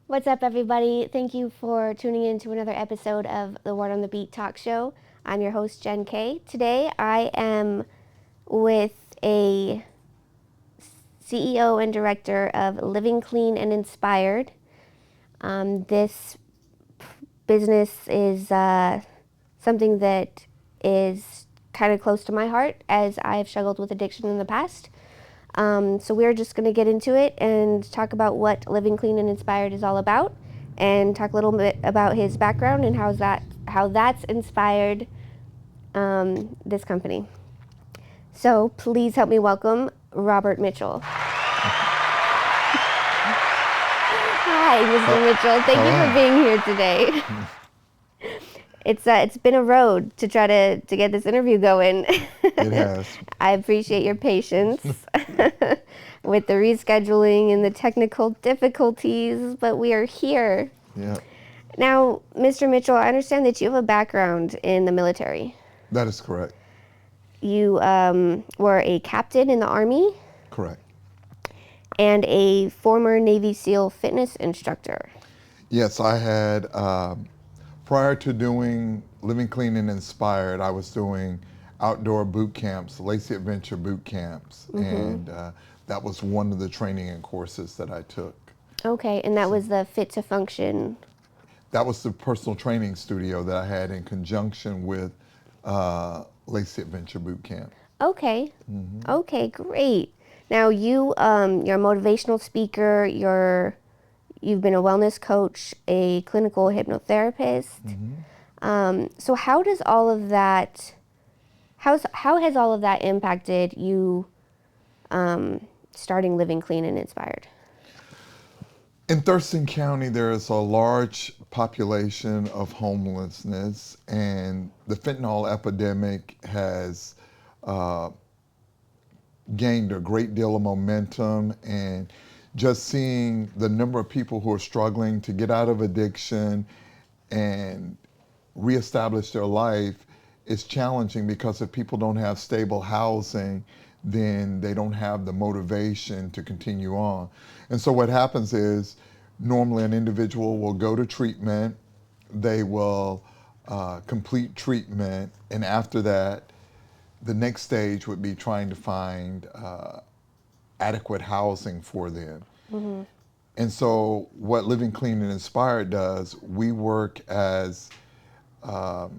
What's up, everybody? Thank you for tuning in to another episode of the Word on the Beat talk show. I'm your host, Jen K. Today, I am with a CEO and director of Living Clean and Inspired. This business is something that is kind of close to my heart as I've struggled with addiction in the past. So we're just going to get into it and talk about what Living Clean and Inspired is all about, and talk a little bit about his background and how that's inspired this company. So please help me welcome Robert Mitchell. Hi, Mr. Mitchell. Thank you for being here today. It's been a road to try to get this interview going. It has. I appreciate your patience with the rescheduling and the technical difficulties, but we are here. Yeah, Now, Mr. Mitchell, I understand that you have a background in the military. that is correct. You were a captain in the Army Correct. and a former Navy SEAL fitness instructor. Yes, I had, prior to doing Living Clean and Inspired, I was doing outdoor boot camps, Lacey Adventure boot camps, and that was one of the training and courses that I took. Okay, and that was the Fit to Function. That was the personal training studio that I had in conjunction with Lacey Adventure boot camp. Okay. Okay, great. Now you're a motivational speaker, you've been a wellness coach, a clinical hypnotherapist. So how has all of that impacted you starting Living Clean and Inspired? In Thurston County, there is a large population of homelessness, and the fentanyl epidemic has gained a great deal of momentum, and just seeing the number of people who are struggling to get out of addiction and reestablish their life is challenging, because if people don't have stable housing, then they don't have the motivation to continue on. And so what happens is, normally an individual will go to treatment, they will complete treatment, and after that, the next stage would be trying to find adequate housing for them. And so what Living Clean and Inspired does, we work as a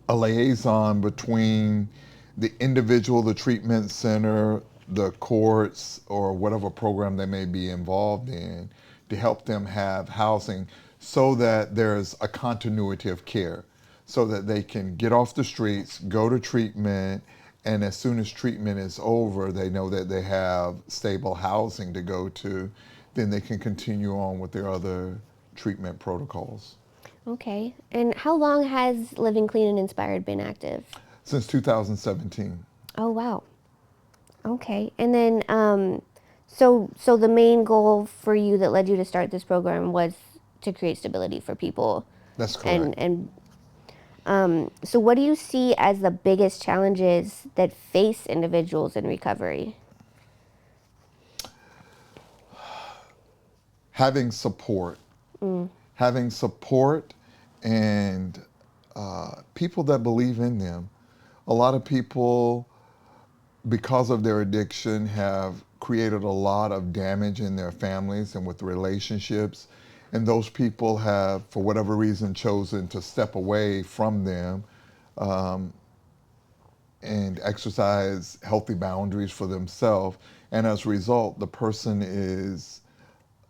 liaison between the individual, the treatment center, the courts, or whatever program they may be involved in, to help them have housing so that there's a continuity of care, so that they can get off the streets, go to treatment, and as soon as treatment is over, they know that they have stable housing to go to, then they can continue on with their other treatment protocols. Okay. And how long has Living Clean and Inspired been active? Since 2017. Oh, wow. Okay. And then, so the main goal for you that led you to start this program was to create stability for people. That's correct. So what do you see as the biggest challenges that face individuals in recovery? Having support. Having support and people that believe in them. A lot of people, because of their addiction, have created a lot of damage in their families and with relationships. And those people have, for whatever reason, chosen to step away from them and exercise healthy boundaries for themselves. And as a result, the person is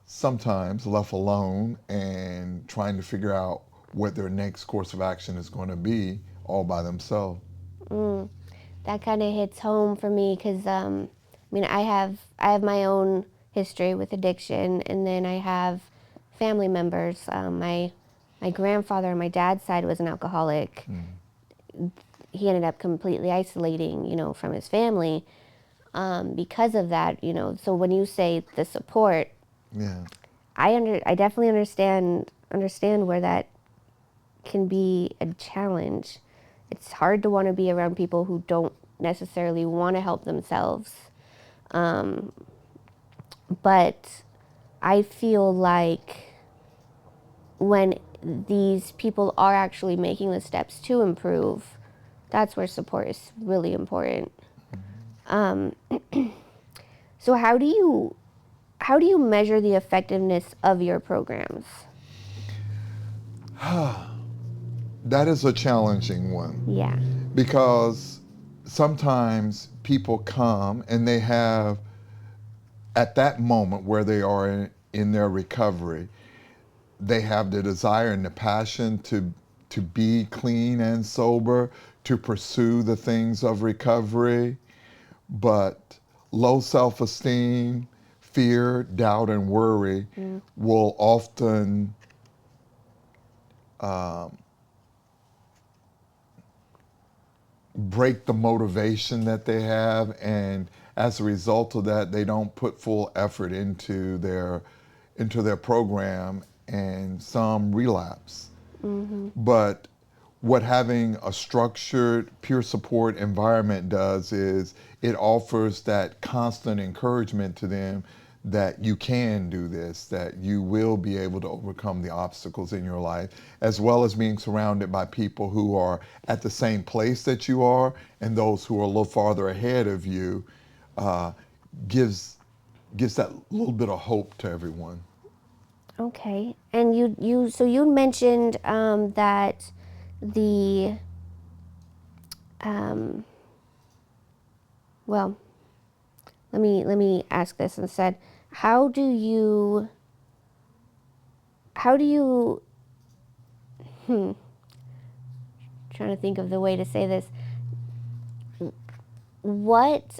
sometimes left alone and trying to figure out what their next course of action is going to be all by themselves. That kind of hits home for me because, I have my own history with addiction, and then I have family members. My grandfather on my dad's side was an alcoholic. He ended up completely isolating, from his family because of that, So when you say the support, Yeah. I definitely understand where that can be a challenge. It's hard to want to be around people who don't necessarily want to help themselves. But I feel like when these people are actually making the steps to improve, that's where support is really important. So how do you measure the effectiveness of your programs? That is a challenging one Yeah. because sometimes people come and they have, at that moment where they are in their recovery, they have the desire and the passion to be clean and sober, to pursue the things of recovery, but low self-esteem, fear, doubt, and worry will often break the motivation that they have, and as a result of that, they don't put full effort into their program, and some relapse. But what having a structured peer support environment does is it offers that constant encouragement to them that you can do this, that you will be able to overcome the obstacles in your life, as well as being surrounded by people who are at the same place that you are, and those who are a little farther ahead of you, uh, gives that little bit of hope to everyone. Okay. And you mentioned that the um, well, let me ask this instead. How do you how do you trying to think of the way to say this. What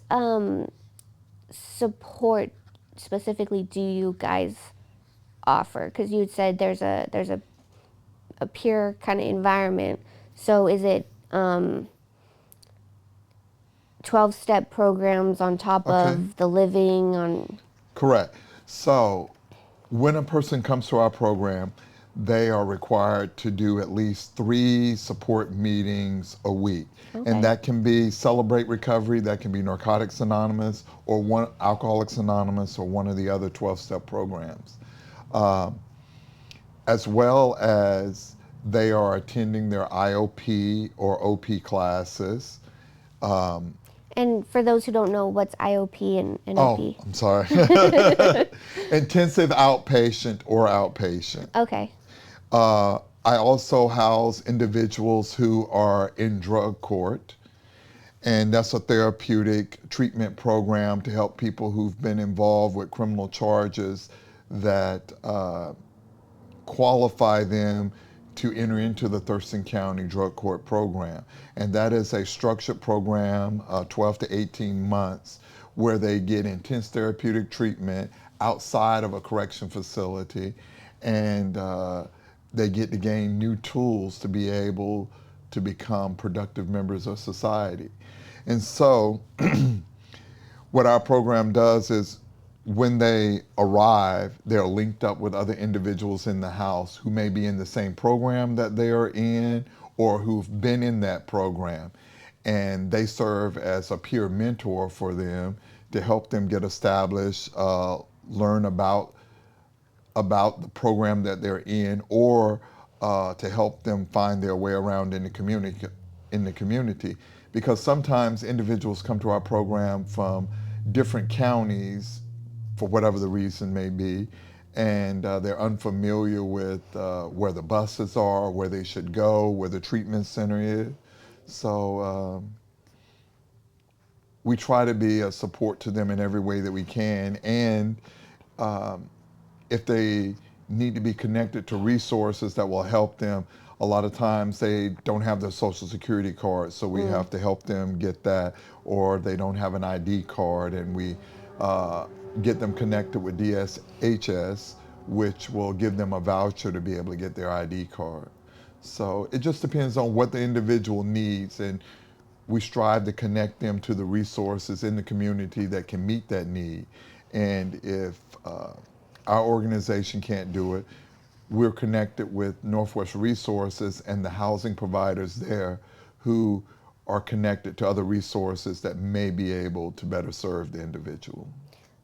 support specifically do you guys offer? Because you said there's a peer kind of environment. So is it 12-step programs on top Okay. of the living on? Correct. So when a person comes to our program, they are required to do at least 3 support meetings a week. And Okay. that can be Celebrate Recovery, that can be Narcotics Anonymous, or one Alcoholics Anonymous, or one of the other 12-step programs. As well as they are attending their IOP or OP classes. And for those who don't know, what's IOP and Oh, OP? I'm sorry. Intensive outpatient or outpatient. Okay. I also house individuals who are in drug court, and that's a therapeutic treatment program to help people who've been involved with criminal charges that qualify them to enter into the Thurston County Drug Court program. And that is a structured program, 12 to 18 months, where they get intense therapeutic treatment outside of a correction facility, and they get to gain new tools to be able to become productive members of society. And so what our program does is when they arrive, they're linked up with other individuals in the house who may be in the same program that they are in or who've been in that program. And they serve as a peer mentor for them to help them get established, learn about the program that they're in, or to help them find their way around in the community. Because sometimes individuals come to our program from different counties for whatever the reason may be, and they're unfamiliar with where the buses are, where they should go, where the treatment center is. So we try to be a support to them in every way that we can, and if they need to be connected to resources that will help them, a lot of times they don't have their social security card, so we have to help them get that, or they don't have an ID card, and we get them connected with DSHS, which will give them a voucher to be able to get their ID card. So it just depends on what the individual needs, and we strive to connect them to the resources in the community that can meet that need. And if our organization can't do it, we're connected with Northwest Resources and the housing providers there who are connected to other resources that may be able to better serve the individual.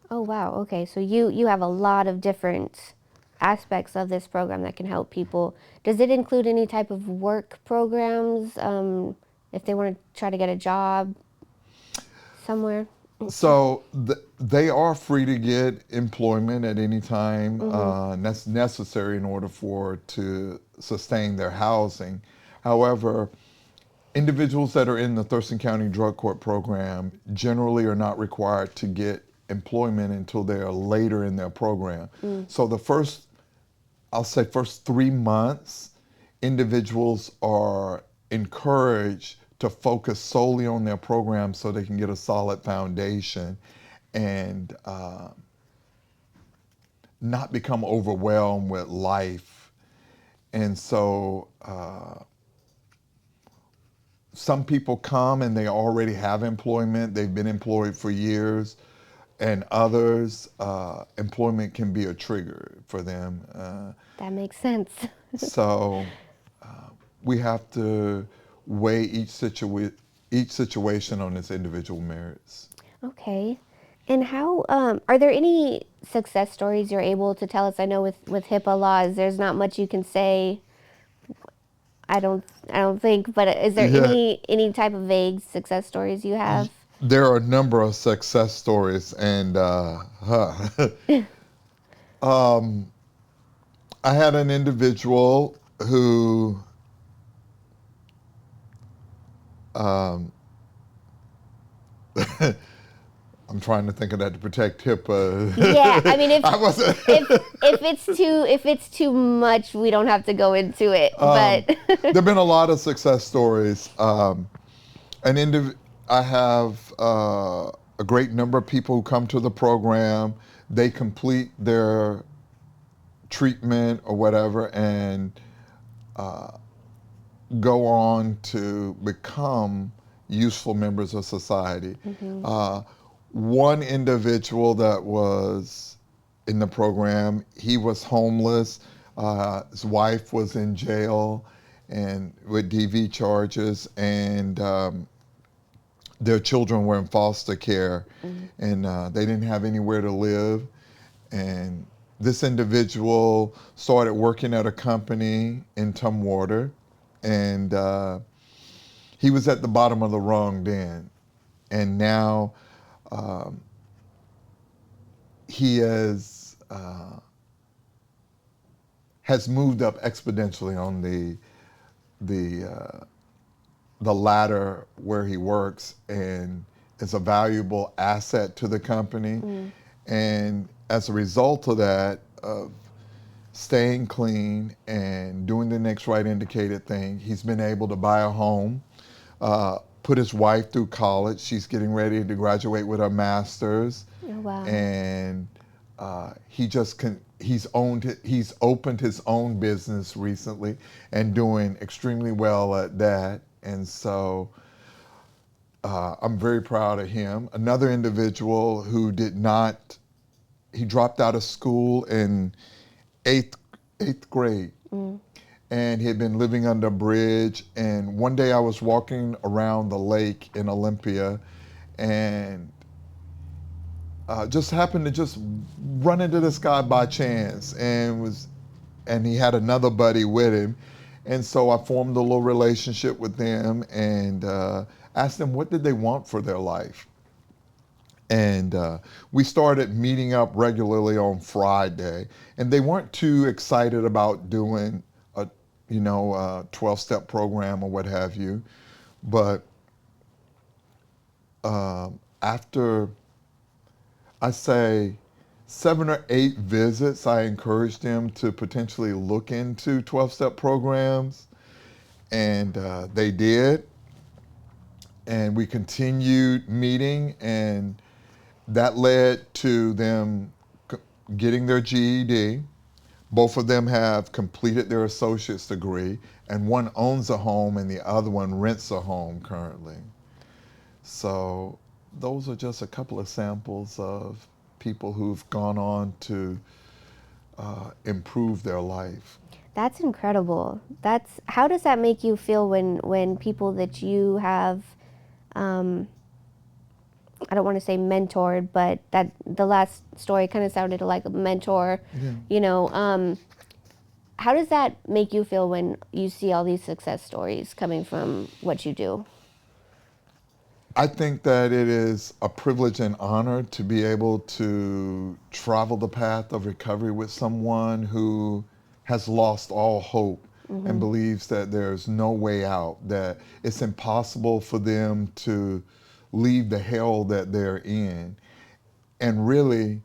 Oh, wow. Okay. So you have a lot of different aspects of this program that can help people. Does it include any type of work programs, if they want to try to get a job somewhere? So they are free to get employment at any time that's necessary in order to sustain their housing. However, individuals that are in the Thurston County Drug Court program generally are not required to get employment until they are later in their program. So I'll say first 3 months, individuals are encouraged to focus solely on their program so they can get a solid foundation and not become overwhelmed with life. And so some people come and they already have employment, they've been employed for years, and others, employment can be a trigger for them. That makes sense. So we have to weigh each situation on its individual merits. Okay. And how are there any success stories you're able to tell us? I know with HIPAA laws, there's not much you can say. I don't think, but is there Yeah, any type of vague success stories you have? there are a number of success stories, and I had an individual who um, I'm trying to think of that to protect HIPAA. Yeah, I mean, I wasn't. if it's too much, we don't have to go into it. But There've been a lot of success stories. I have a great number of people who come to the program. They complete their treatment or whatever, and go on to become useful members of society. One individual that was in the program, he was homeless. His wife was in jail and with DV charges, and their children were in foster care, and they didn't have anywhere to live. And this individual started working at a company in Tumwater, and he was at the bottom of the rung then. And now he has moved up exponentially on the ladder where he works, and is a valuable asset to the company. And as a result of that, of staying clean and doing the next right indicated thing, he's been able to buy a home, put his wife through college. She's getting ready to graduate with her master's. oh, wow. And he's opened his own business recently and doing extremely well at that. And so I'm very proud of him. Another individual who he dropped out of school in eighth grade, and he had been living under a bridge. And one day I was walking around the lake in Olympia, and just happened to just run into this guy by chance, and he had another buddy with him. And so I formed a little relationship with them, and asked them what did they want for their life. And we started meeting up regularly on Friday, and they weren't too excited about doing a 12-step program or what have you. But after, I say, 7 or 8 visits, I encouraged them to potentially look into 12-step programs, and they did. And we continued meeting, and that led to them getting their GED. Both of them have completed their associate's degree, and one owns a home and the other one rents a home currently. So those are just a couple of samples of people who've gone on to improve their life. That's incredible. How does that make you feel when people that you have I don't want to say mentored, but that the last story kind of sounded like a mentor. Yeah. You know, how does that make you feel when you see all these success stories coming from what you do? I think that it is a privilege and honor to be able to travel the path of recovery with someone who has lost all hope and believes that there's no way out, that it's impossible for them to leave the hell that they're in. And really,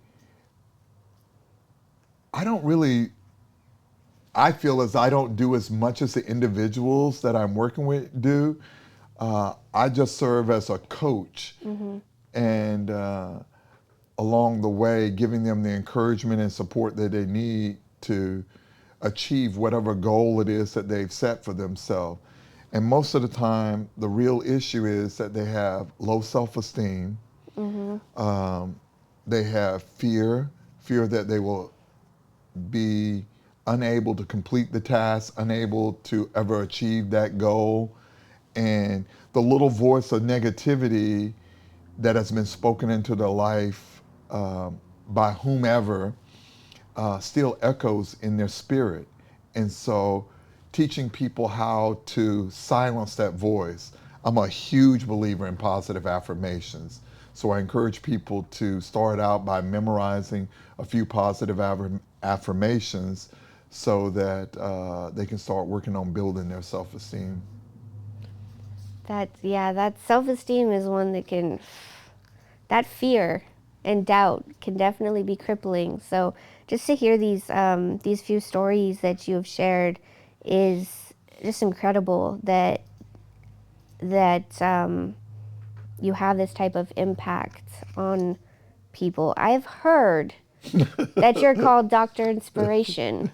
I don't really, I feel as I don't do as much as the individuals that I'm working with do. I just serve as a coach and along the way, giving them the encouragement and support that they need to achieve whatever goal it is that they've set for themselves. And most of the time, the real issue is that they have low self-esteem. They have fear that they will be unable to complete the task, unable to ever achieve that goal. And the little voice of negativity that has been spoken into their life by whomever still echoes in their spirit. And so teaching people how to silence that voice. I'm a huge believer in positive affirmations. So I encourage people to start out by memorizing a few positive affirmations so that they can start working on building their self-esteem. That self-esteem is one that fear and doubt can definitely be crippling. So just to hear these few stories that you have shared is just incredible that you have this type of impact on people. I've heard that you're called Dr. Inspiration.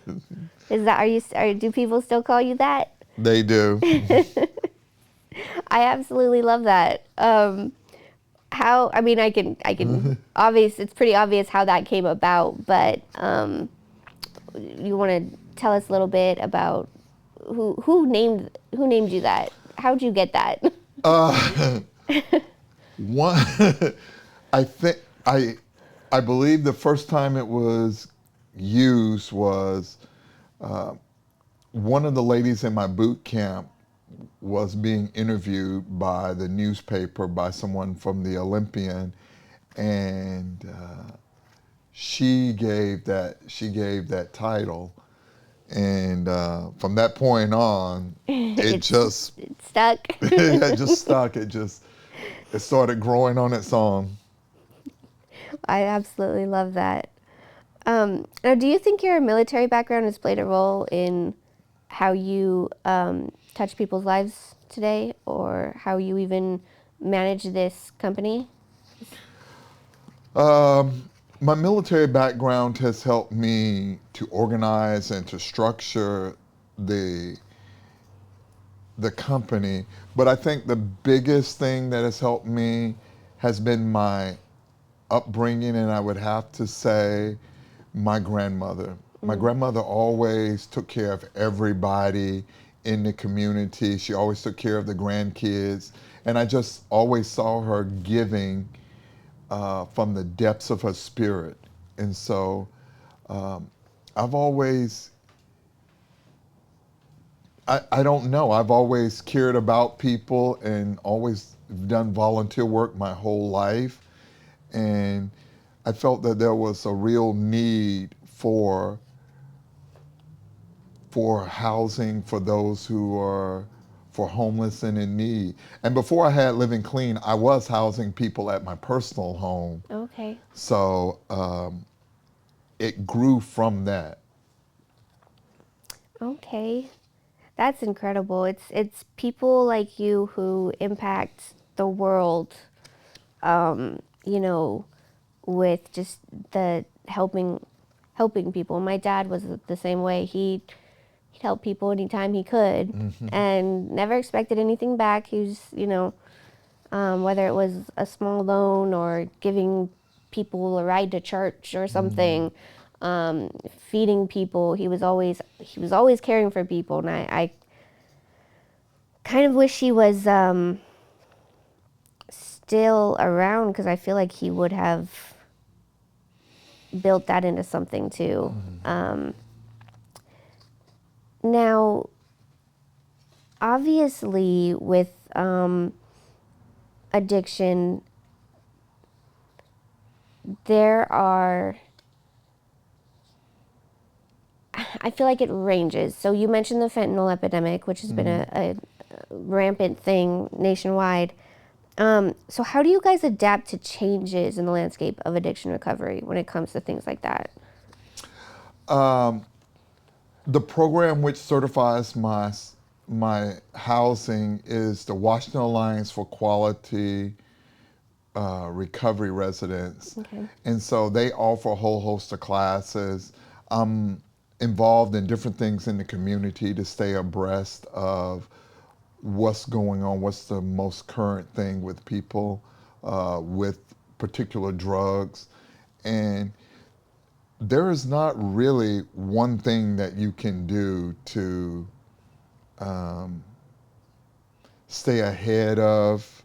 Is that do people still call you that? They do. I absolutely love that. How, I mean, I can obvious, it's pretty obvious how that came about, but you want to tell us a little bit about who named you that? How'd you get that? One, I think I believe the first time it was used was one of the ladies in my boot camp was being interviewed by the newspaper by someone from the Olympian, and she gave that title, and from that point on, it just It's stuck. it just stuck. It started growing on its own. I absolutely love that. Now, do you think your military background has played a role in how you touch people's lives today, or how you even manage this company? My military background has helped me to organize and to structure the the company, but I think the biggest thing that has helped me has been my upbringing, and I would have to say my grandmother. My grandmother always took care of everybody in the community. She always took care of the grandkids, and I just always saw her giving from the depths of her spirit. And so I've always, I don't know, I've always cared about people and always done volunteer work my whole life. And I felt that there was a real need for housing for those who are for homeless and in need. And before I had Living Clean, I was housing people at my personal home. Okay. So it grew from that. Okay. That's incredible. It's people like you who impact the world, you know, with just the helping people. My dad was the same way. He'd help people anytime he could, and never expected anything back. He was, whether it was a small loan or giving people a ride to church or something, feeding people. He was always caring for people, and I kind of wish he was still around, because I feel like he would have built that into something too. Now, obviously, with addiction, there are, I feel like it ranges. So you mentioned the fentanyl epidemic, which has been a rampant thing nationwide. So how do you guys adapt to changes in the landscape of addiction recovery when it comes to things like that? The program which certifies my housing is the Washington Alliance for Quality Recovery Residents. Okay. And so they offer a whole host of classes. I'm involved in different things in the community to stay abreast of what's going on, what's the most current thing with people with particular drugs. And there is not really one thing that you can do to stay ahead of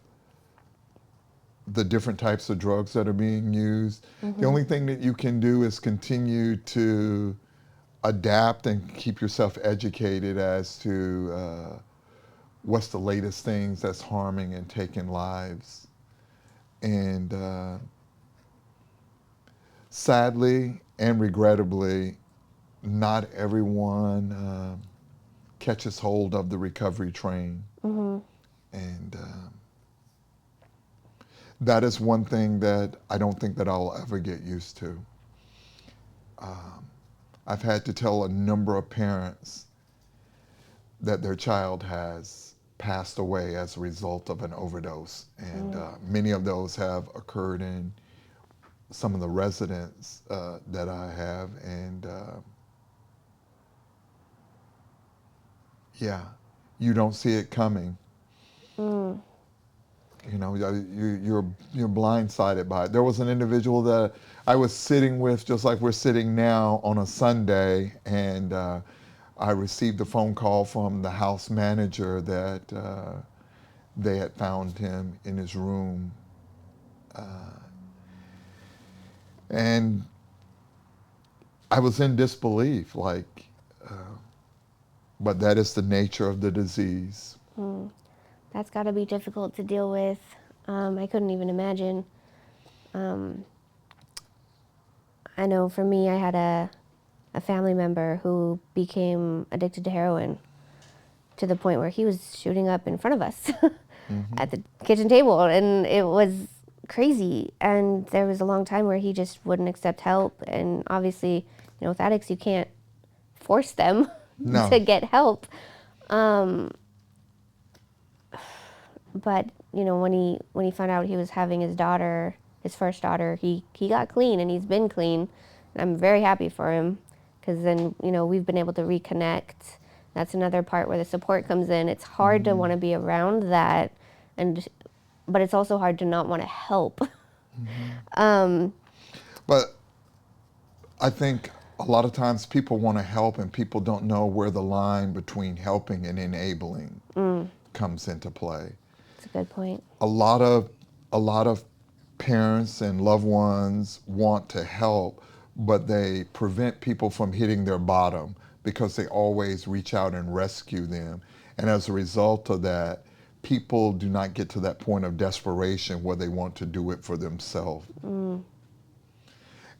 the different types of drugs that are being used. The only thing that you can do is continue to adapt and keep yourself educated as to what's the latest things that's harming and taking lives. And sadly and regrettably, not everyone catches hold of the recovery train. And that is one thing that I don't think that I'll ever get used to. I've had to tell a number of parents that their child has passed away as a result of an overdose. And many of those have occurred in some of the residents that I have. And yeah, you don't see it coming. You know, you're blindsided by it. There was an individual that I was sitting with, just like we're sitting now, on a Sunday, and I received a phone call from the house manager that they had found him in his room, and I was in disbelief, like, but that is the nature of the disease. That's got to be difficult to deal with. I couldn't even imagine. I know for me, I had a family member who became addicted to heroin to the point where he was shooting up in front of us at the kitchen table, and it was crazy. And there was a long time where he just wouldn't accept help, and obviously, you know, with addicts, you can't force them No. to get help. But you know, when he found out he was having his daughter, his first daughter, he got clean, and he's been clean. And I'm very happy for him, because then, you know, we've been able to reconnect. That's another part where the support comes in. It's hard to want to be around that, but it's also hard to not want to help. But I think a lot of times people want to help and people don't know where the line between helping and enabling comes into play. That's a good point. A lot of parents and loved ones want to help, but they prevent people from hitting their bottom because they always reach out and rescue them. And as a result of that, people do not get to that point of desperation where they want to do it for themselves.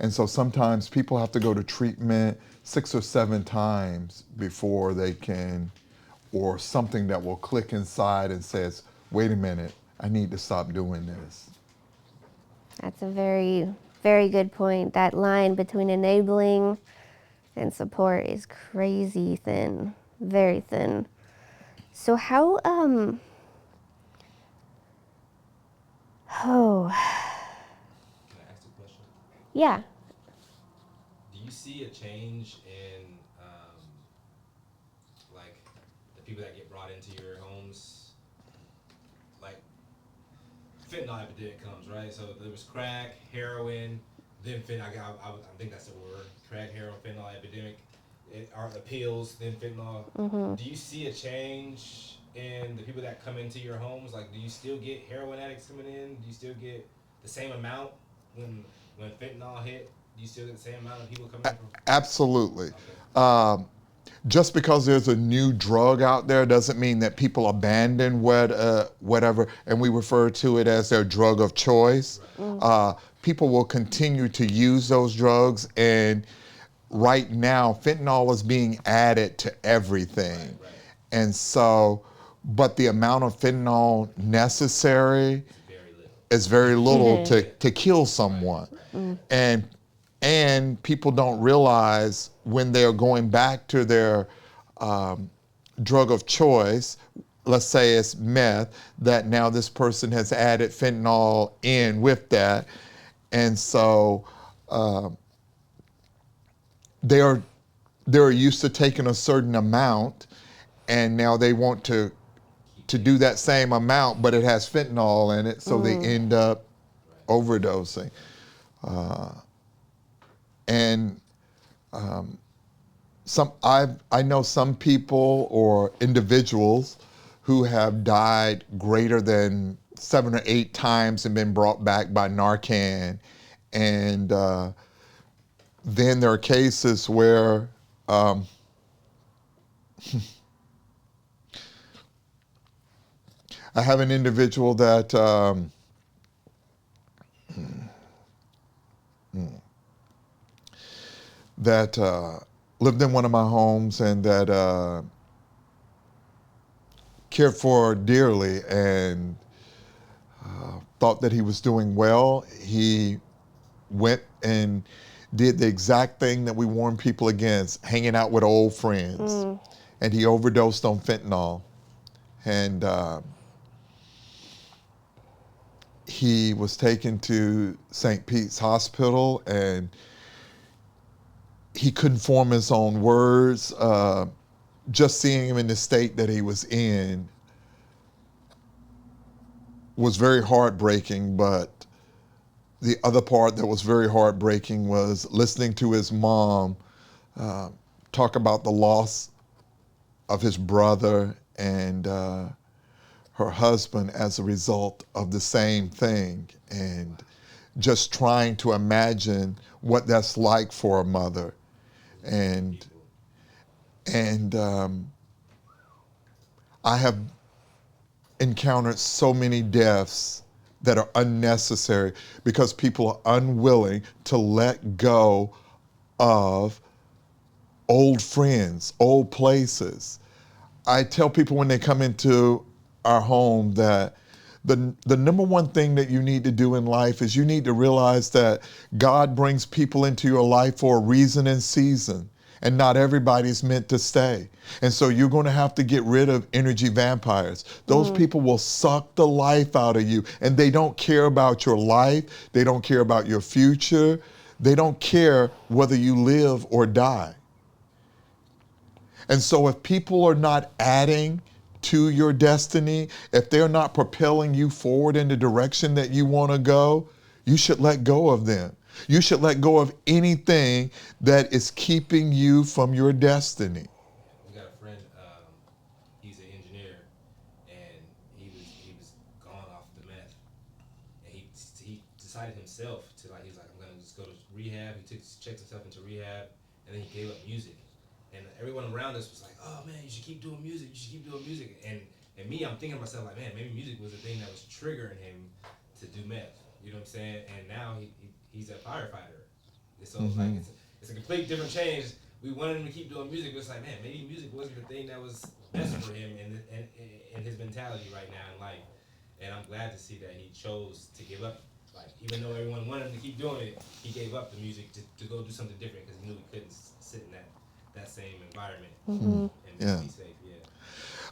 And so sometimes people have to go to treatment 6 or 7 times before they can, or something that will click inside and says, wait a minute, I need to stop doing this. That's a very, very good point. That line between enabling and support is crazy thin, very thin. So how, Can I ask a question? yeah. Do you see a change in, like, the people that get brought into your homes? Like, fentanyl epidemic comes, right? So there was crack, heroin, then fentanyl. I think that's the word. Crack, heroin, fentanyl epidemic. are the pills than fentanyl. Mm-hmm. Do you see a change in the people that come into your homes? Like, do you still get heroin addicts coming in? Do you still get the same amount when fentanyl hit? Do you still get the same amount of people coming in from? Absolutely. Okay. Just because there's a new drug out there doesn't mean that people abandon whatever, and we refer to it as their drug of choice. Right. People will continue to use those drugs, and right now, fentanyl is being added to everything. Right. And so, but the amount of fentanyl necessary Very little. is very little Mhm. to kill someone. Mm. And people don't realize when they're going back to their drug of choice, let's say it's meth, that now this person has added fentanyl in with that. And so they're used to taking a certain amount, and now they want to do that same amount, but it has fentanyl in it, so they end up overdosing. And I know some people or individuals who have died greater than 7 or 8 times and been brought back by Narcan. And then there are cases where I have an individual that lived in one of my homes, and that cared for dearly, and thought that he was doing well. He went and did the exact thing that we warn people against, hanging out with old friends. And he overdosed on fentanyl. And he was taken to St. Pete's Hospital, and he couldn't form his own words. Just seeing him in the state that he was in was very heartbreaking, but the other part that was very heartbreaking was listening to his mom talk about the loss of his brother and her husband as a result of the same thing, and just trying to imagine what that's like for a mother. And I have encountered so many deaths that are unnecessary because people are unwilling to let go of old friends, old places. I tell people when they come into our home that the number one thing that you need to do in life is you need to realize that God brings people into your life for a reason and season, and not everybody's meant to stay. And so you're going to have to get rid of energy vampires. Those people will suck the life out of you, and they don't care about your life. They don't care about your future. They don't care whether you live or die. And so if people are not adding to your destiny, if they're not propelling you forward in the direction that you want to go, you should let go of them. You should let go of anything that is keeping you from your destiny. We got a friend. He's an engineer, and he was gone off the meth, and he decided himself to, like, he was like, I'm gonna just go to rehab. He checked himself into rehab, and then he gave up music. And everyone around us was like, oh man, you should keep doing music. You should keep doing music. And me, I'm thinking to myself, like, man, maybe music was the thing that was triggering him to do meth. You know what I'm saying? And now he's a firefighter. And so it's like it's a complete different change. We wanted him to keep doing music, but it's like, man, maybe music wasn't the thing that was best for him and his mentality right now in life. And I'm glad to see that he chose to give up. Like, even though everyone wanted him to keep doing it, he gave up the music to go do something different because he knew he couldn't sit in that same environment and be safe. Yeah.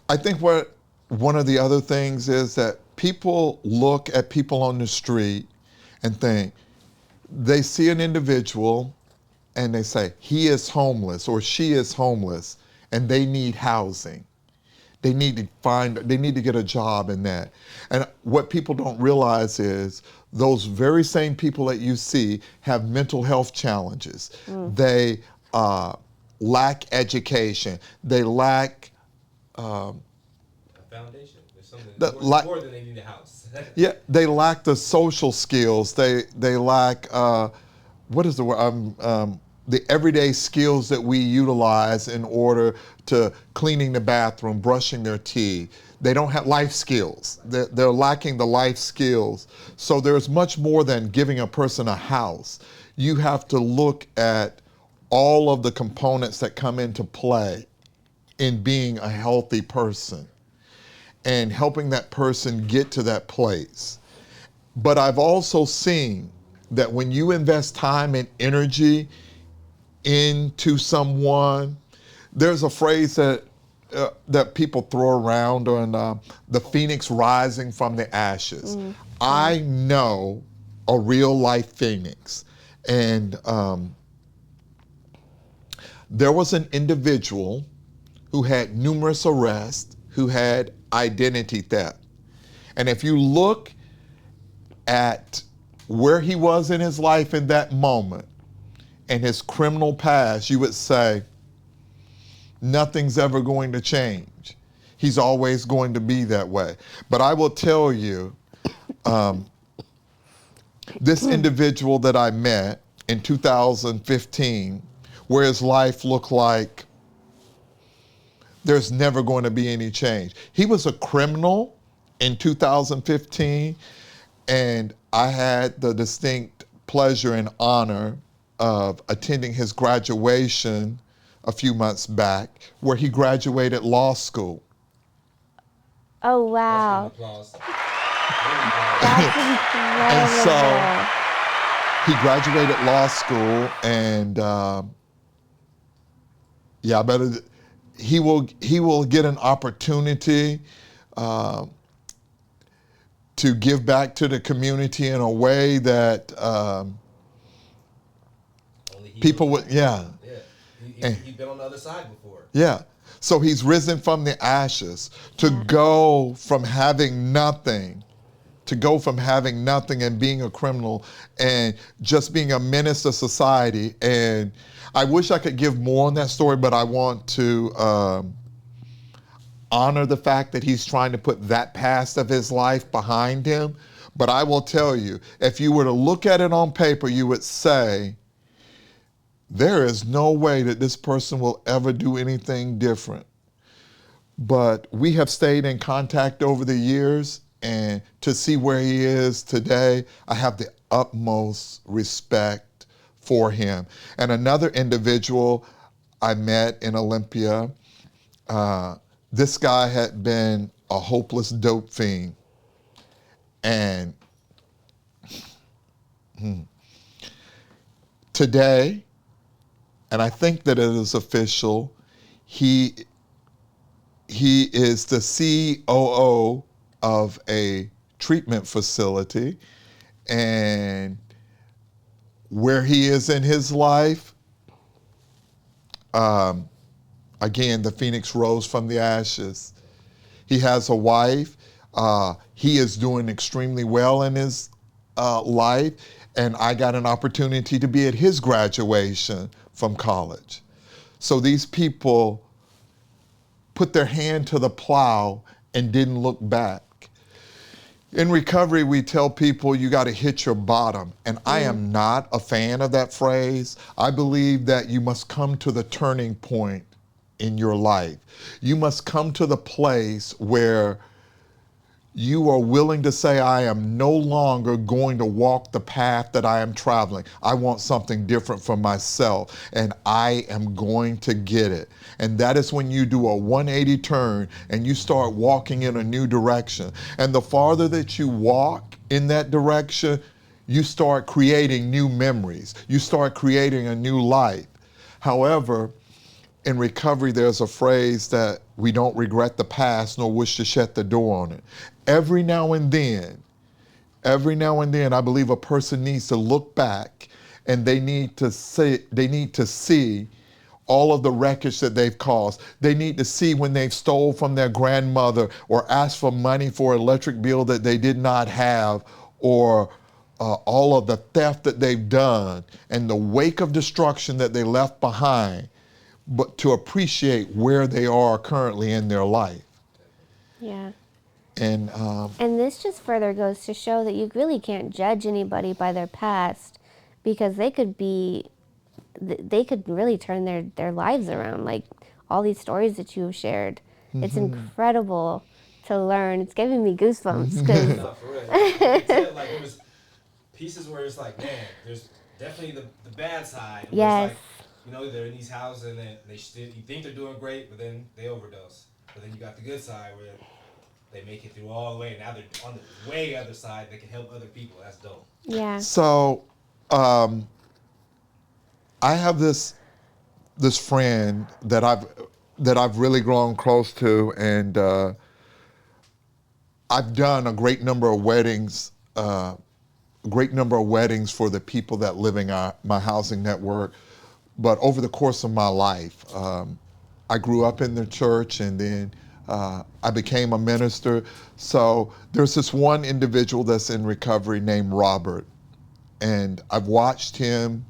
I think one of the other things is that people look at people on the street and think, they see an individual and they say, he is homeless or she is homeless, and they need housing. They need to get a job in that. And what people don't realize is those very same people that you see have mental health challenges. They lack education. They lack A foundation. There's something more than they need a house. yeah, they lack the social skills. They lack what is the word? The everyday skills that we utilize in order to cleaning the bathroom, brushing their teeth. They don't have life skills. They're lacking the life skills. So there's much more than giving a person a house. You have to look at all of the components that come into play in being a healthy person and helping that person get to that place. But I've also seen that when you invest time and energy into someone, there's a phrase that people throw around on the phoenix rising from the ashes. Mm-hmm. I know a real life phoenix. And there was an individual who had numerous arrests, who had identity theft. And if you look at where he was in his life in that moment and his criminal past, you would say, nothing's ever going to change. He's always going to be that way. But I will tell you, this individual that I met in 2015, where his life looked like there's never going to be any change. He was a criminal in 2015, and I had the distinct pleasure and honor of attending his graduation a few months back, where he graduated law school. Oh, wow. Applause. That's incredible. And so he graduated law school, and he will get an opportunity to give back to the community in a way that people would, yeah. He's been on the other side before. Yeah. So he's risen from the ashes to go from having nothing, and being a criminal and just being a menace to society. And I wish I could give more on that story, but I want to honor the fact that he's trying to put that past of his life behind him. But I will tell you, if you were to look at it on paper, you would say, there is no way that this person will ever do anything different. But we have stayed in contact over the years, and to see where he is today, I have the utmost respect for him. And another individual I met in Olympia, this guy had been a hopeless dope fiend. And today, and I think that it is official, he is the COO of a treatment facility, and where he is in his life, again, the phoenix rose from the ashes. He has a wife. He is doing extremely well in his life, and I got an opportunity to be at his graduation from college. So these people put their hand to the plow and didn't look back. In recovery, we tell people you got to hit your bottom, and I am not a fan of that phrase. I believe that you must come to the turning point in your life. You must come to the place where you are willing to say, I am no longer going to walk the path that I am traveling. I want something different for myself, and I am going to get it. And that is when you do a 180 turn and you start walking in a new direction. And the farther that you walk in that direction, you start creating new memories. You start creating a new life. However, in recovery, there's a phrase that we don't regret the past nor wish to shut the door on it. Every now and then, I believe a person needs to look back, and they need to see all of the wreckage that they've caused. They need to see when they've stole from their grandmother or asked for money for an electric bill that they did not have, or all of the theft that they've done and the wake of destruction that they left behind. but to appreciate where they are currently in their life. Yeah. And And this just further goes to show that you really can't judge anybody by their past, because they could really turn their lives around. Like all these stories that you've shared, it's incredible to learn. It's giving me goosebumps because No, for real. You can tell, like, there was pieces where it's like, man, there's definitely the bad side. Where yes, it's like, you know, they're in these houses and then they still, you think they're doing great, but then they overdose. But then you got the good side where they make it through all the way. And now they're on the way other side. They can help other people. That's dope. yeah, so I have this friend that I've really grown close to, and I've done a great number of weddings, for the people that live in my housing network. But over the course of my life, I grew up in the church, and then I became a minister. So there's this one individual that's in recovery named Robert, and I've watched him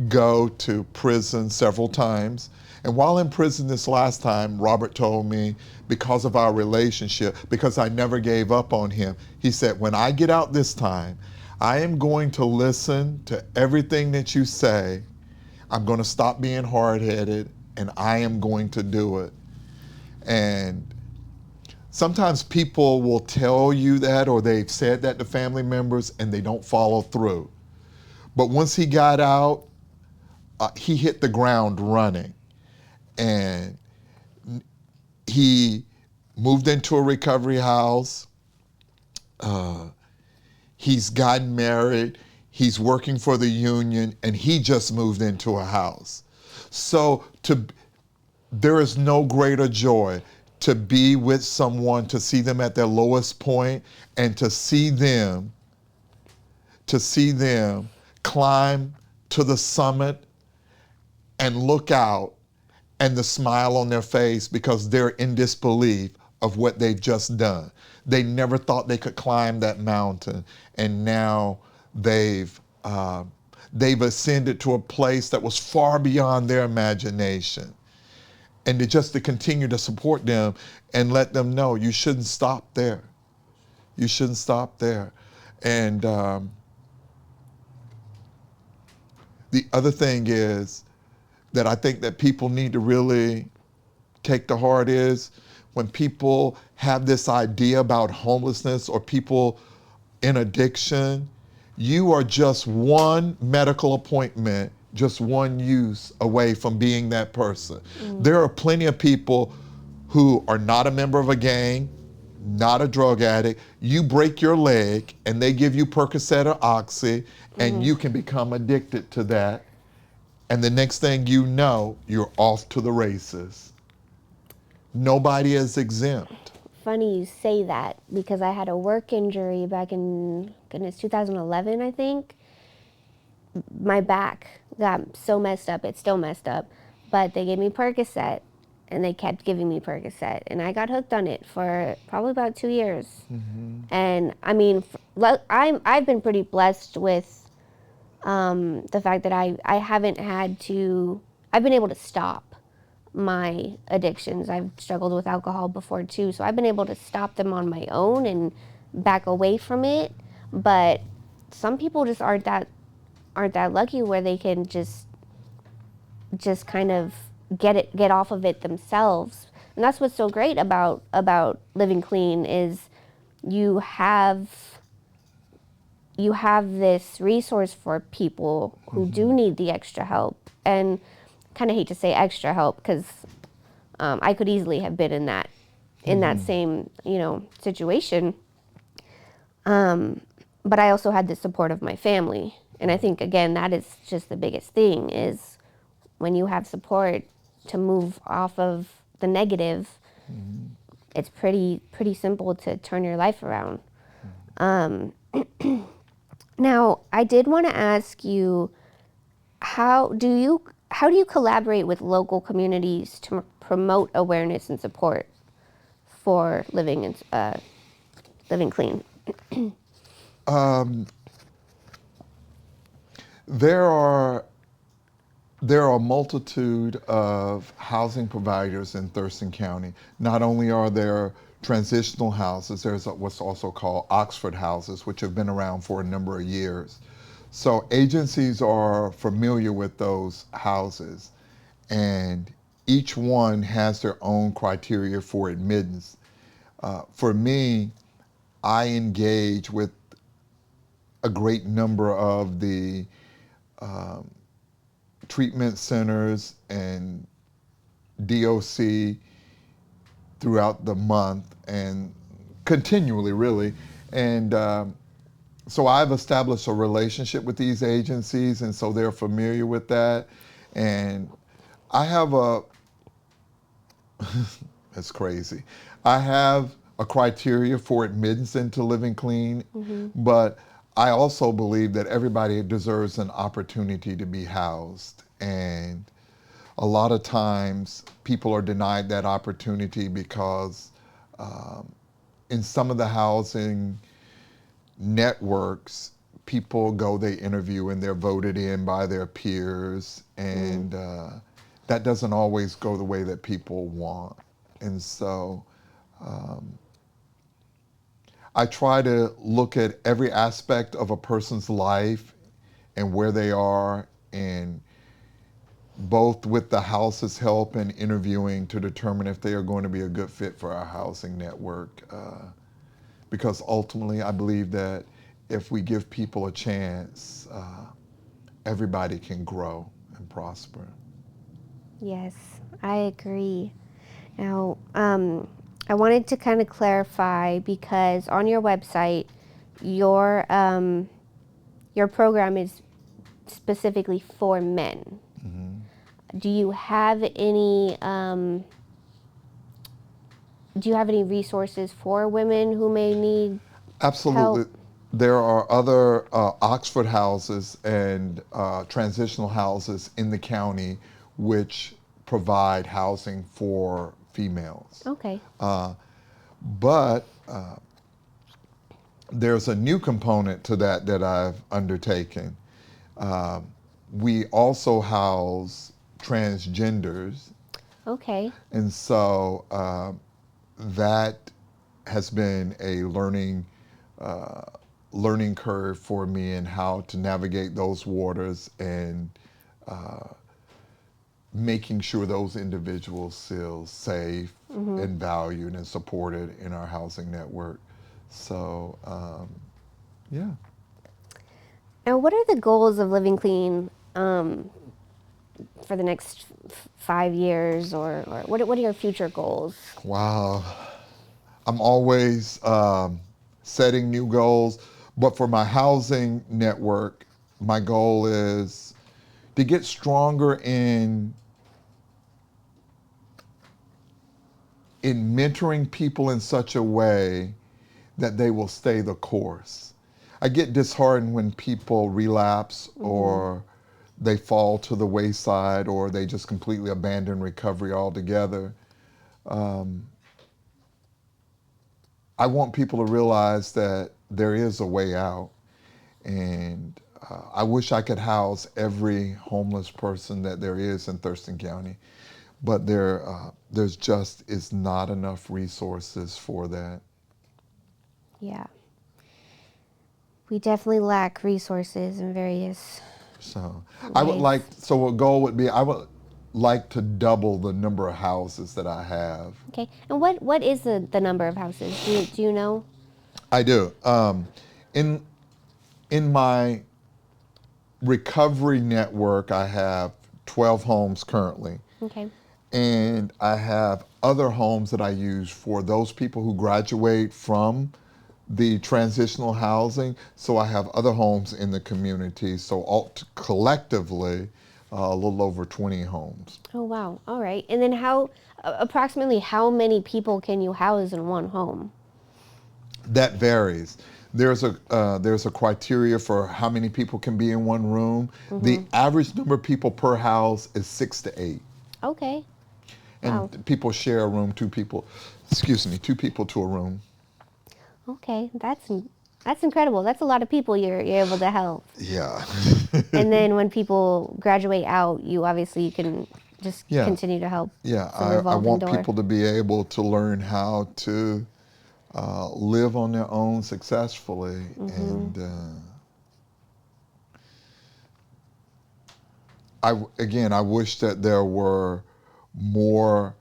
go to prison several times. And while in prison this last time, Robert told me, because of our relationship, because I never gave up on him, he said, when I get out this time, I am going to listen to everything that you say. I'm going to stop being hard-headed, and I am going to do it. And sometimes people will tell you that, or they've said that to family members, and they don't follow through. But once he got out, he hit the ground running, and he moved into a recovery house. He's gotten married. He's working for the union, and he just moved into a house. So there is no greater joy to be with someone, to see them at their lowest point, and to see them climb to the summit and look out, and the smile on their face because they're in disbelief of what they've just done. They never thought they could climb that mountain, and now they've ascended to a place that was far beyond their imagination. And to continue to support them and let them know you shouldn't stop there. You shouldn't stop there. And the other thing is that I think that people need to really take to heart is when people have this idea about homelessness or people in addiction, you are just one medical appointment, just one use away from being that person. There are plenty of people who are not a member of a gang, not a drug addict. You break your leg and they give you Percocet or Oxy, and you can become addicted to that. And the next thing you know, you're off to the races. Nobody is exempt. funny you say that, because I had a work injury back in, goodness, 2011, I think. My back got so messed up, it's still messed up, but they gave me Percocet, and they kept giving me Percocet, and I got hooked on it for probably about 2 years. And I mean, I've been pretty blessed with the fact that I haven't had to, I've been able to stop my addictions. I've struggled with alcohol before too, so I've been able to stop them on my own and back away from it. But some people just aren't that lucky where they can just kind of get off of it themselves. And that's what's so great about living clean is you have this resource for people who do need the extra help. And kind of hate to say extra help, because I could easily have been in that same situation. But I also had the support of my family, and I think again that is just the biggest thing, is when you have support to move off of the negative. It's pretty simple to turn your life around. Now, I did want to ask you, how do you collaborate with local communities to promote awareness and support for living clean? There are There are a multitude of housing providers in Thurston County. Not only are there transitional houses, there's what's also called Oxford houses, which have been around for a number of years. So agencies are familiar with those houses, and each one has their own criteria for admittance. For me, I engage with a great number of the treatment centers and DOC throughout the month and continually, really. And so I've established a relationship with these agencies, and so they're familiar with that. And I have a, it's crazy. I have a criteria for admittance into Living Clean, but I also believe that everybody deserves an opportunity to be housed. And a lot of times people are denied that opportunity because in some of the housing networks, people go, they interview, and they're voted in by their peers, and that doesn't always go the way that people want. And so I try to look at every aspect of a person's life and where they are, and both with the house's help and interviewing to determine if they are going to be a good fit for our housing network. Because ultimately, I believe that if we give people a chance, everybody can grow and prosper. Yes, I agree. Now, I wanted to kind of clarify because on your website, your program is specifically for men. Do you have any resources for women who may need Absolutely. help? There are other Oxford houses and transitional houses in the county which provide housing for females. Okay. But there's a new component to that that I've undertaken. We also house transgenders, Okay. and so that has been a learning curve for me in how to navigate those waters and making sure those individuals feel safe and valued and supported in our housing network. So, yeah. Now, what are the goals of Living Clean for the next 5 years, or what are your future goals? Wow. I'm always setting new goals, but for my housing network, my goal is to get stronger in mentoring people in such a way that they will stay the course. I get disheartened when people relapse or they fall to the wayside or they just completely abandon recovery altogether. I want people to realize that there is a way out, and I wish I could house every homeless person that there is in Thurston County, but there's just is not enough resources for that. Yeah. We definitely lack resources in various So ways. so a goal would be I would like to double the number of houses that I have. Okay. And what is the number of houses? Do you know? I do. In in my recovery network, I have 12 homes currently. Okay. And I have other homes that I use for those people who graduate from the transitional housing. So I have other homes in the community. So collectively, a little over 20 homes. Oh, wow. All right. And then approximately how many people can you house in one home? That varies. There's a criteria for how many people can be in one room. The average number of people per house is 6 to 8. Okay. Wow. And people share a room, two people to a room. Okay. That's incredible. That's a lot of people you're able to help. Yeah. And then when people graduate out, you can just Yeah. continue to help. Yeah, It's a I revolving want door. people to be able to learn how to live on their own successfully. And I wish that there were more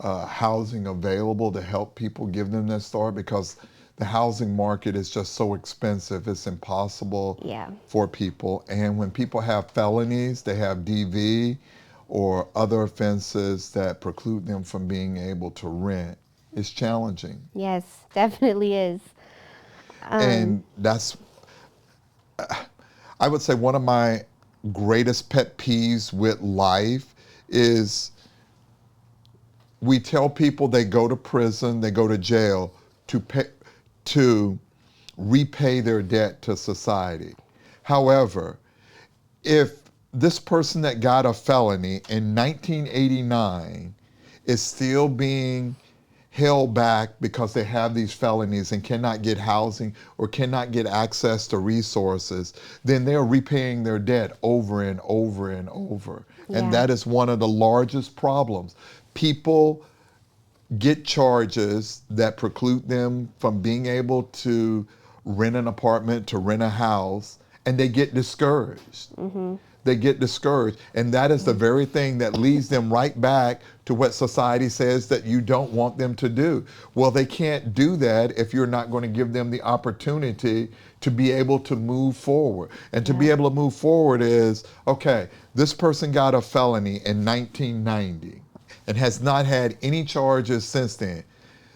housing available to help people give them that start, because the housing market is just so expensive. It's impossible Yeah. for people. And when people have felonies, they have DV or other offenses that preclude them from being able to rent. It's challenging. Yes, definitely is. And that's, I would say, one of my greatest pet peeves with life is we tell people they go to prison, they go to jail to repay their debt to society. However, if this person that got a felony in 1989 is still being held back because they have these felonies and cannot get housing or cannot get access to resources, then they're repaying their debt over and over and over. And Yeah. that is one of the largest problems. People get charges that preclude them from being able to rent an apartment, to rent a house, and they get discouraged. They get discouraged. And that is the very thing that leads them right back to what society says that you don't want them to do. Well, they can't do that if you're not going to give them the opportunity to be able to move forward. And to be able to move forward is, okay, this person got a felony in 1990 and has not had any charges since then.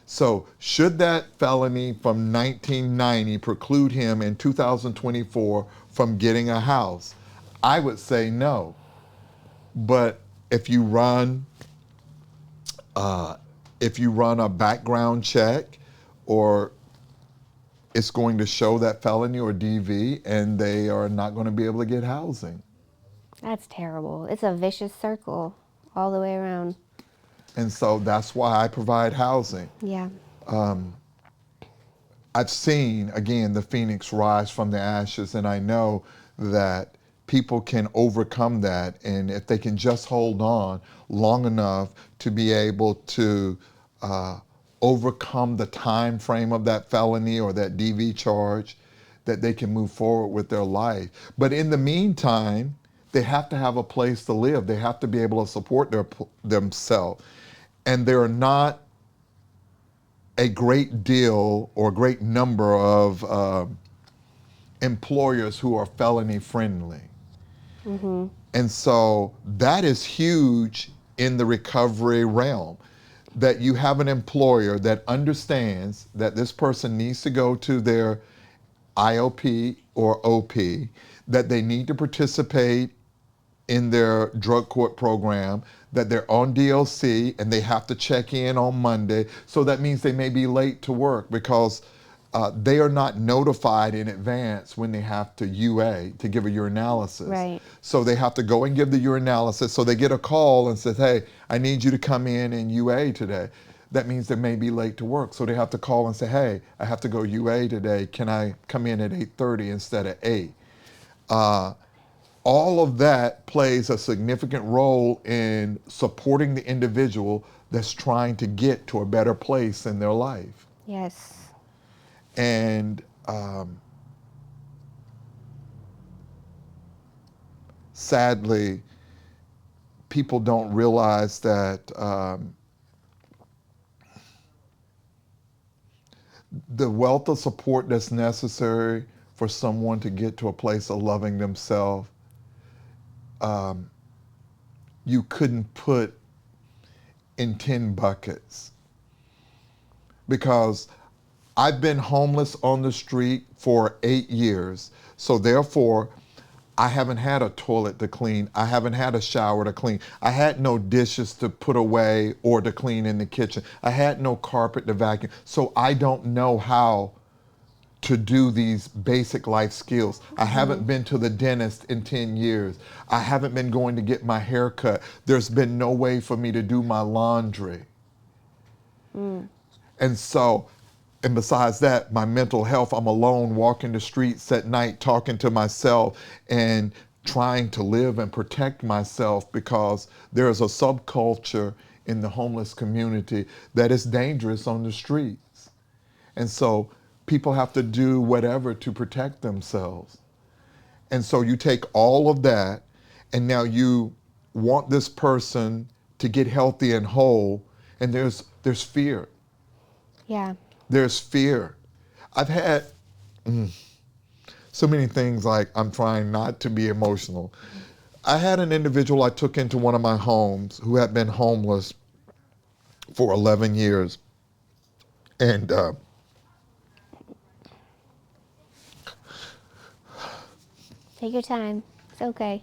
So should that felony from 1990 preclude him in 2024 from getting a house? I would say no. But if you run a background check, or it's going to show that felony or DV, and they are not going to be able to get housing. That's terrible. It's a vicious circle all the way around. And so that's why I provide housing. Yeah. I've seen, again, the phoenix rise from the ashes, and I know that people can overcome that. And if they can just hold on long enough to be able to overcome the time frame of that felony or that DV charge, that they can move forward with their life. But in the meantime, they have to have a place to live. They have to be able to support themselves. And there are not a great deal or a great number of employers who are felony friendly. And so that is huge in the recovery realm, that you have an employer that understands that this person needs to go to their IOP or OP, that they need to participate in their drug court program, that they're on DLC and they have to check in on Monday. So that means they may be late to work because they are not notified in advance when they have to UA, to give a urinalysis. Right. So they have to go and give the urinalysis. So they get a call and says, hey, I need you to come in and UA today. That means they may be late to work. So they have to call and say, hey, I have to go UA today. Can I come in at 8:30 instead of 8? All of that plays a significant role in supporting the individual that's trying to get to a better place in their life. Yes. And sadly, people don't realize that the wealth of support that's necessary for someone to get to a place of loving themselves, you couldn't put in 10 buckets. Because I've been homeless on the street for 8 years. So therefore, I haven't had a toilet to clean. I haven't had a shower to clean. I had no dishes to put away or to clean in the kitchen. I had no carpet to vacuum. So I don't know how to do these basic life skills. I haven't been to the dentist in 10 years. I haven't been going to get my hair cut. There's been no way for me to do my laundry. And so And besides that, my mental health, I'm alone walking the streets at night, talking to myself and trying to live and protect myself because there's a subculture in the homeless community that is dangerous on the streets. And so people have to do whatever to protect themselves. And so you take all of that and now you want this person to get healthy and whole, and there's fear. Yeah. There's fear. I've had so many things, like I'm trying not to be emotional. I had an individual I took into one of my homes who had been homeless for 11 years. And Take your time. It's okay.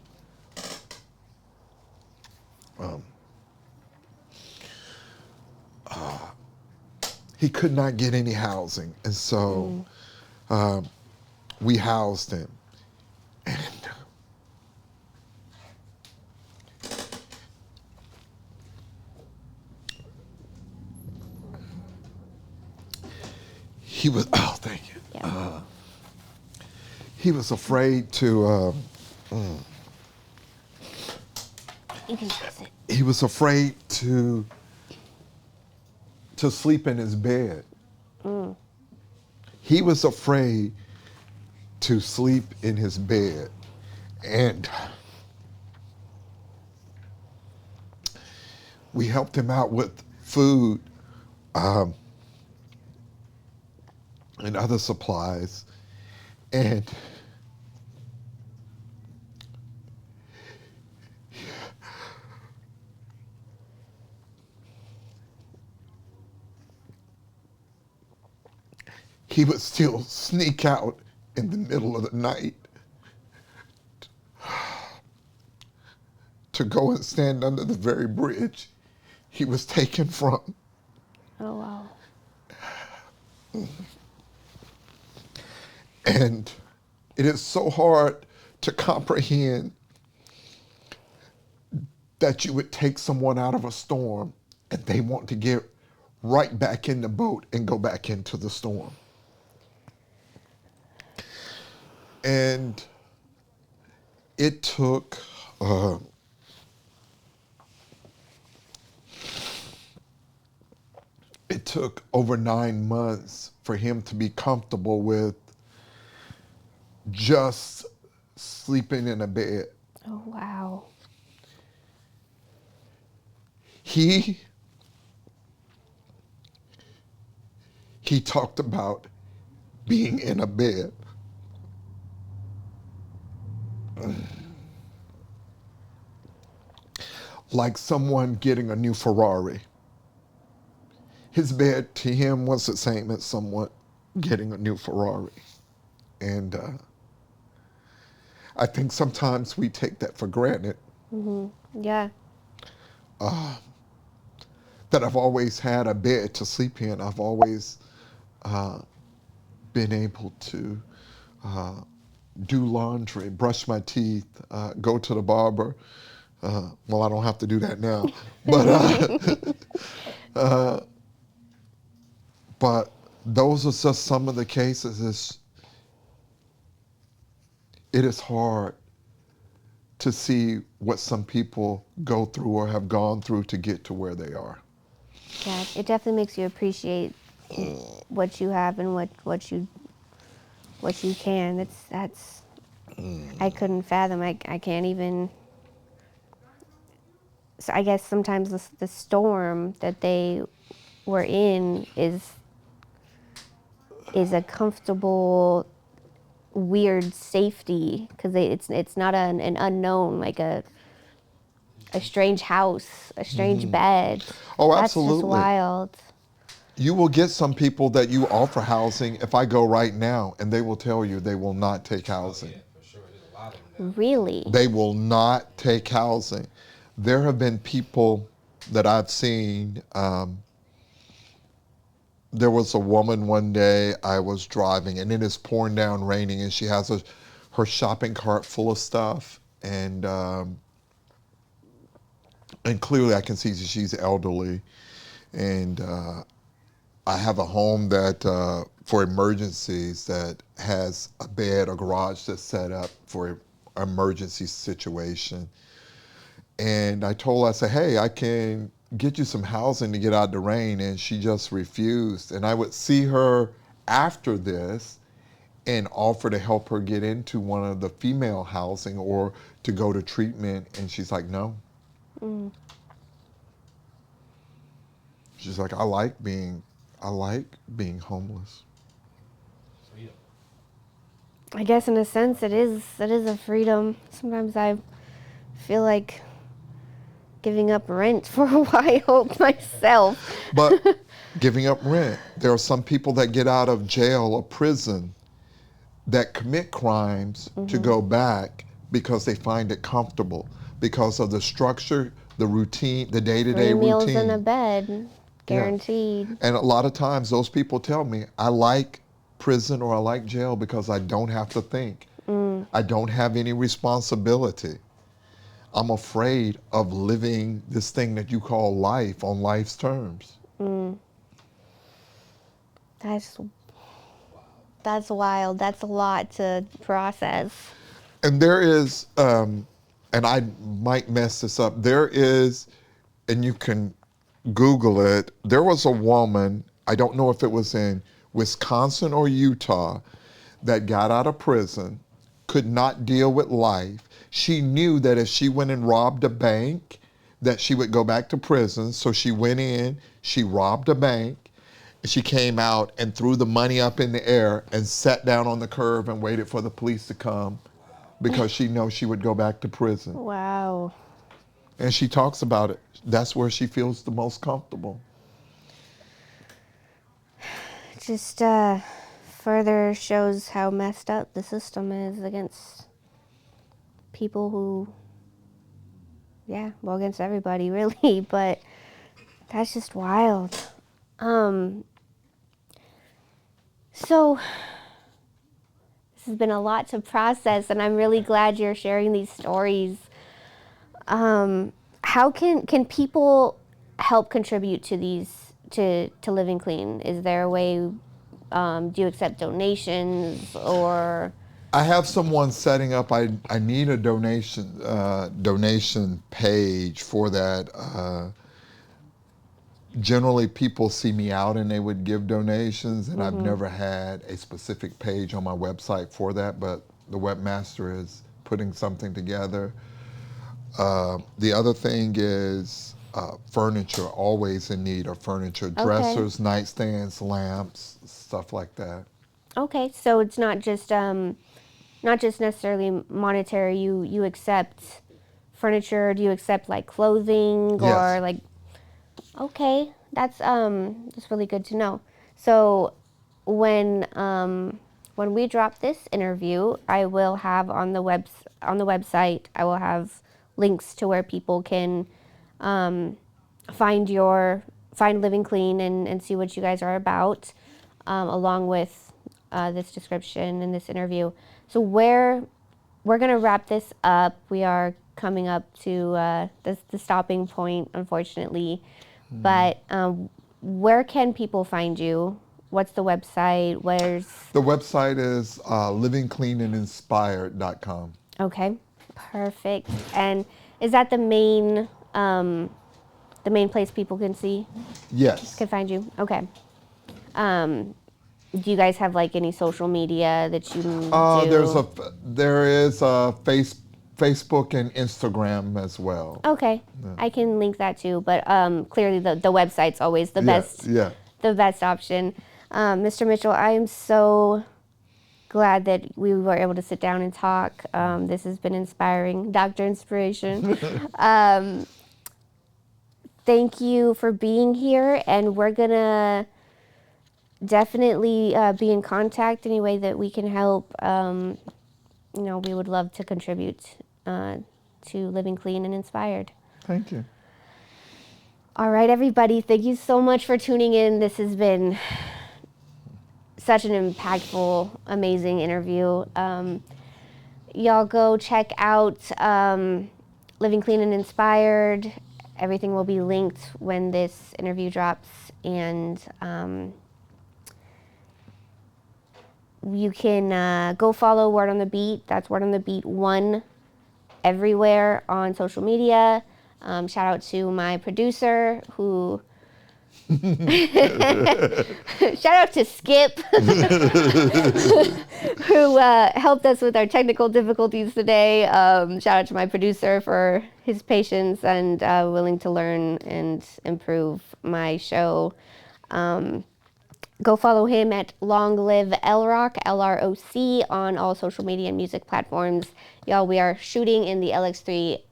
he could not get any housing. And so we housed him. And he was, oh, thank you. Yeah. He was afraid to, You can pass it. he was afraid to sleep in his bed. He was afraid to sleep in his bed. And we helped him out with food and other supplies. And he would still sneak out in the middle of the night to go and stand under the very bridge he was taken from. Oh, wow. And it is so hard to comprehend that you would take someone out of a storm and they want to get right back in the boat and go back into the storm. And it took over 9 months for him to be comfortable with just sleeping in a bed. Oh, wow. He talked about being in a bed. Like someone getting a new Ferrari. His bed to him was the same as someone getting a new Ferrari. And I think sometimes we take that for granted. Yeah. That I've always had a bed to sleep in. I've always been able to do laundry, brush my teeth, go to the barber. Well, I don't have to do that now. But those are just some of the cases. It is hard to see what some people go through or have gone through to get to where they are. Yeah, it definitely makes you appreciate what you have and what you can. That's I couldn't fathom. I can't even. So I guess sometimes the storm that they were in is a comfortable, weird safety because it's not an unknown, like a strange house, a strange bed. Oh, That's absolutely. just wild. You will get some people that you offer housing if I go right now, and they will tell you they will not take housing. Yeah, for sure. There's a lot of them now. Really? They will not take housing. There have been people that I've seen. There was a woman one day I was driving, and it is pouring down, raining, and she has her shopping cart full of stuff, and clearly I can see that she's elderly, and I have a home that for emergencies that has a bed, a garage that's set up for an emergency situation. And I told her, I said, hey, I can get you some housing to get out the rain. And she just refused. And I would see her after this and offer to help her get into one of the female housing or to go to treatment. And she's like, no. Mm. She's like, I like being homeless. Freedom. I guess in a sense it is a freedom. Sometimes I feel like giving up rent for a while myself. But giving up rent, there are some people that get out of jail or prison that commit crimes to go back because they find it comfortable, because of the structure, the routine, the day-to-day Free meals routine. and a bed, guaranteed. Yeah. And a lot of times those people tell me, I like prison or I like jail because I don't have to think. I don't have any responsibility. I'm afraid of living this thing that you call life on life's terms. That's wild. That's a lot to process. And there is, and I might mess this up, there is, and you can Google it, there was a woman, I don't know if it was in Wisconsin or Utah, that got out of prison, could not deal with life. She knew that if she went and robbed a bank, that she would go back to prison. So she went in, she robbed a bank, she came out and threw the money up in the air and sat down on the curb and waited for the police to come because she knows she would go back to prison. Wow. And she talks about it. That's where she feels the most comfortable. Just further shows how messed up the system is against people who, against everybody really, but that's just wild. So this has been a lot to process, and I'm really glad you're sharing these stories. How can people help contribute to these to Living Clean? Is there a way? Do you accept donations or? I have someone setting up. I need a donation page for that. Generally, people see me out and they would give donations, and I've never had a specific page on my website for that. But the webmaster is putting something together. The other thing is furniture. Always in need of furniture, dressers, nightstands, lamps, stuff like that. Okay, so it's not just necessarily monetary. You accept furniture. Do you accept like clothing or Yes. like? Okay, that's really good to know. So when we drop this interview, I will have on the website. I will have links to where people can find Living Clean and see what you guys are about, along with this description and this interview. So we're gonna wrap this up. We are coming up to the stopping point, unfortunately. But where can people find you? What's the website? The website is livingcleanandinspired.com. Okay, perfect. And is that the main place people can see? Yes. Can find you? Okay. Do you guys have like any social media that you do? There is a Facebook and Instagram as well. Okay, I can link that too. But clearly the website's always the best. Yeah. The best option. Mr. Mitchell, I am so glad that we were able to sit down and talk. This has been inspiring, Dr. Inspiration. Thank you for being here, and we're gonna definitely be in contact any way that we can help. We would love to contribute to Living Clean and Inspired. Thank you. All right, everybody, thank you so much for tuning in. This has been such an impactful, amazing interview. Y'all go check out Living Clean and Inspired everything will be linked when this interview drops, and you can go follow Word on the Beat. That's Word on the Beat 1 everywhere on social media. Shout out to my producer who shout out to Skip who helped us with our technical difficulties today. Shout out to my producer for his patience and willing to learn and improve my show. Go follow him at Long Live LRock, LROC, on all social media and music platforms. Y'all, we are shooting in the LX3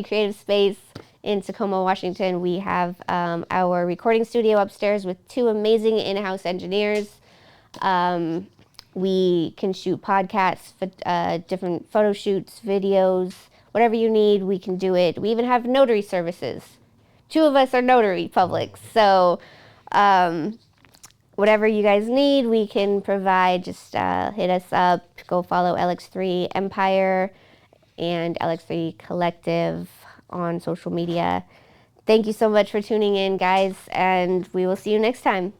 Creative Space in Tacoma, Washington. We have our recording studio upstairs with 2 amazing in-house engineers. We can shoot podcasts, different photo shoots, videos, whatever you need, we can do it. We even have notary services. 2 of us are notary publics, so whatever you guys need, we can provide. Just hit us up. Go follow LX3 Empire and LX3 Collective on social media. Thank you so much for tuning in, guys, and we will see you next time.